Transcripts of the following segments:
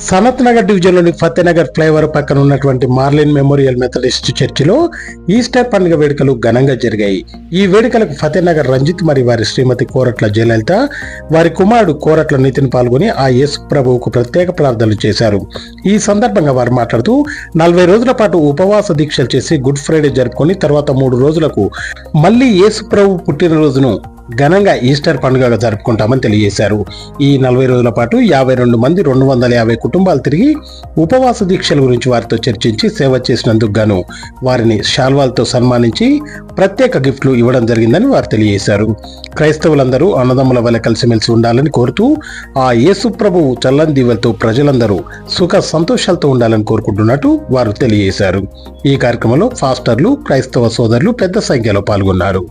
సనత్ నగర్ డివిజన్లోని ఫతేనగర్ ఫ్లైఓవర్ పక్కన ఉన్నటువంటి మార్లిన్ మెమోరియల్ మెథడిస్ట్ చర్చిలో ఈస్టర్ పండుగ వేడుకలు ఘనంగా జరిగాయి. ఈ వేడుకలకు ఫతేనగర్ రంజిత్ మరియు వారి శ్రీమతి కోరట్ల జయలలిత, వారి కుమారుడు కోరట్ల నితిన్ పాల్గొని ఆ యేసు ప్రభువుకు ప్రత్యేక ప్రార్థనలు చేశారు. ఈ సందర్భంగా వారు మాట్లాడుతూ 40 రోజుల పాటు ఉపవాస దీక్షలు చేసి గుడ్ ఫ్రైడే జరుపుకొని తర్వాత 3 రోజులకు మళ్లీ యేసు ప్రభు పుట్టినరోజును ఘనంగా ఈస్టర్ పండుగగా జరుపుకుంటామని తెలియజేశారు. ఈ 40 రోజుల పాటు 52 మంది 250 కుటుంబాలు తిరిగి ఉపవాస దీక్షల గురించి వారితో చర్చించి సేవ చేసినందుకు గాను వారిని శాల్వాలతో సన్మానించి ప్రత్యేక గిఫ్ట్లు ఇవ్వడం జరిగిందని వారు తెలియజేశారు. క్రైస్తవులందరూ అన్నదమ్ముల వలె కలిసిమెలిసి ఉండాలని కోరుతూ ఆ యేసు ప్రభువు చల్లని దీవెలతో ప్రజలందరూ సుఖ సంతోషాలతో ఉండాలని కోరుకుంటున్నట్టు వారు తెలియజేశారు. ఈ కార్యక్రమంలో ఫాస్టర్లు, క్రైస్తవ సోదరులు పెద్ద సంఖ్యలో పాల్గొన్నారు.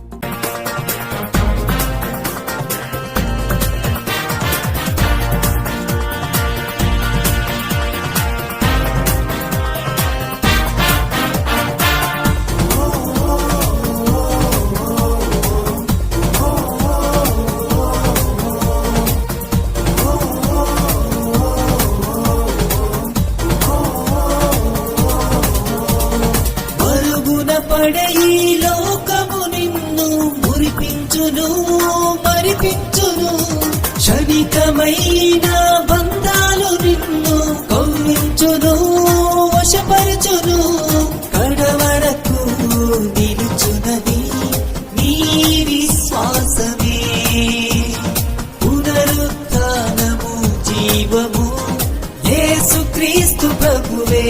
పడే ఈ లోకము నిన్ను మురిపించును మరిపించును, క్షణికమైన బంధాలు నిన్ను కవ్వించును వశపరచును, కడవరకు నిలుచునది నీ విశ్వాసమే, పునరుత్థానము జీవము యేసుక్రీస్తు ప్రభువే,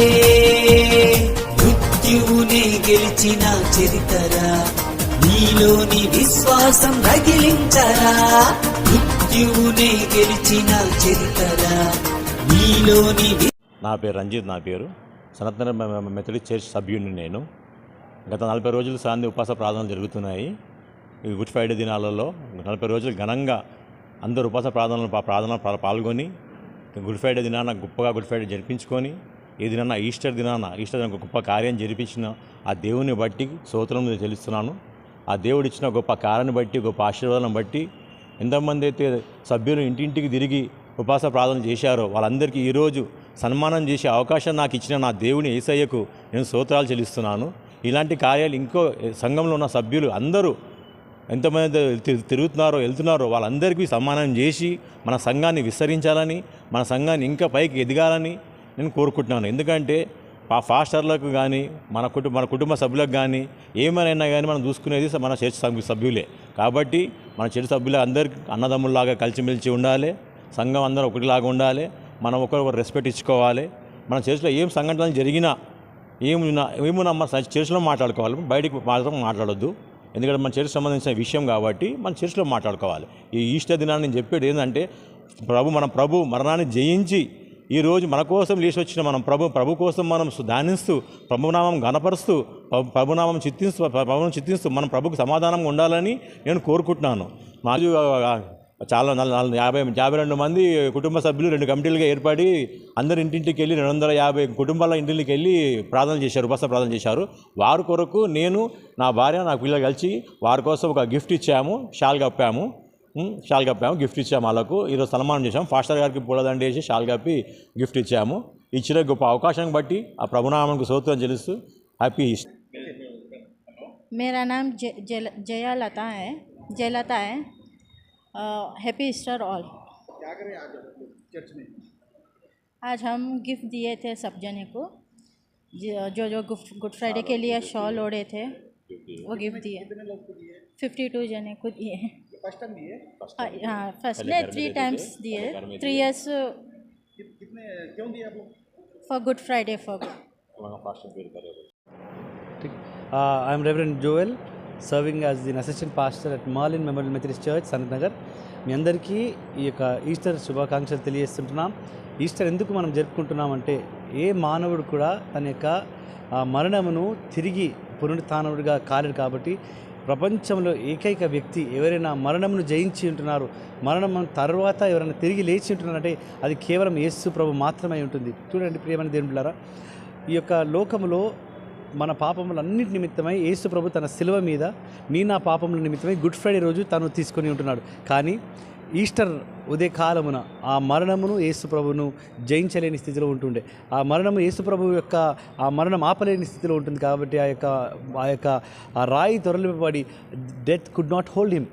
మృత్యువునే గెలిచిన చరితరా నీలోని విశ్వాసం రగిలించరా, మృత్యువునే గెలిచిన చరితరా నీలోని. నా పేరు రంజిత్. నా పేరు సనత్ నగర్ మెథడిస్ట్ చర్చ్ సభ్యుడిని. నేను గత 40 రోజులు సాంతి ఉపవాస ప్రార్థనలు జరుగుతున్నాయి. ఈ గుడ్ ఫ్రైడే దినాలలో 40 రోజులు ఘనంగా అందరూ ఉపవాస ప్రార్థనలు పాల్గొని గుడ్ ఫ్రైడే దినాన గొప్పగా గుడ్ ఫ్రైడే జరిపించుకొని ఈ దినాన ఈస్టర్ దినాన గొప్ప కార్యం జరిపించిన ఆ దేవుని బట్టి స్తోత్రం చెల్లిస్తున్నాను. ఆ దేవుడు ఇచ్చిన గొప్ప కార్యాన్ని బట్టి, గొప్ప ఆశీర్వాదం బట్టి ఎంతమంది అయితే సభ్యులు ఇంటింటికి తిరిగి ఉపవాస ప్రార్థన చేశారో వాళ్ళందరికీ ఈరోజు సన్మానం చేసే అవకాశం నాకు ఇచ్చిన నా దేవుని యేసయ్యకు నేను స్తోత్రాలు చెల్లిస్తున్నాను. ఇలాంటి కార్యాలు ఇంకో సంఘంలో ఉన్న సభ్యులు అందరూ ఎంతమంది తిరుగుతున్నారో వెళ్తున్నారో వాళ్ళందరికీ సన్మానం చేసి మన సంఘాన్ని విస్తరించాలని, మన సంఘాన్ని ఇంకా పైకి ఎదగాలని నేను కోరుకుంటున్నాను. ఎందుకంటే ఫాస్టర్లకు కానీ మన కుటుంబ సభ్యులకు కానీ ఏమైనా కానీ మనం చూసుకునేది మన చర్చ్ సభ్యులే. కాబట్టి మన చర్చ్ సభ్యులు అందరికీ అన్నదమ్ముల్లాగా కలిసిమెలిసి ఉండాలి, సంఘం అందరూ ఒకటిలాగా ఉండాలి, మనం ఒకరికొకరు రెస్పెక్ట్ ఇచ్చుకోవాలి. మన చర్చ్లో ఏం సంఘటనలు జరిగినా ఏమున్నా మన చర్చ్లో మాట్లాడుకోవాలి, బయటికి మాత్రం మాట్లాడొద్దు. ఎందుకంటే మన చర్చ్ సంబంధించిన విషయం కాబట్టి మన చర్చ్లో మాట్లాడుకోవాలి. ఈ ఈస్టర్ దినాన్ని నేను చెప్పేది ఏంటంటే మన ప్రభు మరణాన్ని జయించి ఈరోజు మన కోసం లేచి వచ్చిన మనం ప్రభు కోసం మనం ధ్యానిస్తూ ప్రభునామం గణపరుస్తూ ప్రభునామం చిత్తిస్తూ మనం ప్రభుకు సమాధానంగా ఉండాలని నేను కోరుకుంటున్నాను. మాకు చాలా 52 మంది కుటుంబ సభ్యులు 2 కమిటీలుగా ఏర్పడి అందరి ఇంటింటికి వెళ్ళి 250 కుటుంబాల ఇంటికి వెళ్ళి ప్రార్థన చేశారు, ఉపవాస ప్రార్థన చేశారు. వారి కొరకు నేను, నా భార్య, నా పిల్లలు కలిసి వారి కోసం ఒక గిఫ్ట్ ఇచ్చాము, షాల్ కప్పాము, గిఫ్ట్ ఇచ్చాము. వాళ్ళకు ఈరోజు సన్మానం చేశాము. ఫాస్టర్ గారికి పూలదండ వేసి షాల్ కప్పి గిఫ్ట్ ఇచ్చాము. ఇచ్చిన గొప్ప అవకాశం బట్టి ఆ ప్రభునామానికి స్తోత్రం చెల్లిస్తూ హ్యాపీ ఈస్టర్. मेरा नाम जयलता है। Happy Easter all. क्या करें आज चर्च में? आज हम गिफ्ट दिए थे सब जने को, जो गुड फ्राइडे के लिए शॉल ओढ़े थे वो गिफ्ट दिए। 52 जने को दिए। फर्स्ट टाइम दिए? हाँ, फर्स्ट में 3 टाइम्स दिए। 3 years। कितने क्यों दिए आपको? For good Friday for I am Reverend Joel, serving as the assistant pastor at Marlin Memorial Methodist Church, Sanath Nagar. మీ అందరికీ ఈ యొక్క ఈస్టర్ శుభాకాంక్షలు తెలియజేస్తుంటున్నాం. ఈస్టర్ ఎందుకు మనం జరుపుకుంటున్నామంటే ఏ మానవుడు కూడా తన యొక్క మరణమును తిరిగి పునరుత్థానముడిగా కాలేడు. కాబట్టి ప్రపంచంలో ఏకైక వ్యక్తి ఎవరైనా మరణమును జయించి ఉంటున్నారు, మరణం తర్వాత ఎవరైనా తిరిగి లేచి ఉంటున్నారంటే అది కేవలం యేసు ప్రభు మాత్రమే ఉంటుంది. చూడండి ప్రియమైన దేవుని బిడ్డలారా, ఈ యొక్క లోకములో మన పాపములన్నిటి నిమిత్తమై యేసు ప్రభు తన శిలువ మీద నా పాపముల నిమిత్తమై గుడ్ ఫ్రైడే రోజు తను తీసుకొని ఉంటున్నాడు. కానీ ఈస్టర్ ఉదయకాలమున ఆ మరణమును యేసు ప్రభువును జయించలేని స్థితిలో ఉంటుండే. ఆ మరణము యేసు ప్రభువు యొక్క ఆ మరణం ఆపలేని స్థితిలో ఉంటుంది. కాబట్టి ఆ రాయి తొరలిపబడి death could not hold him.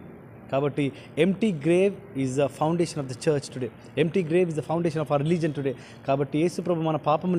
కాబట్టి empty grave is the foundation of the church today. Empty grave is the foundation of our religion today. కాబట్టి యేసు ప్రభు మన పాపము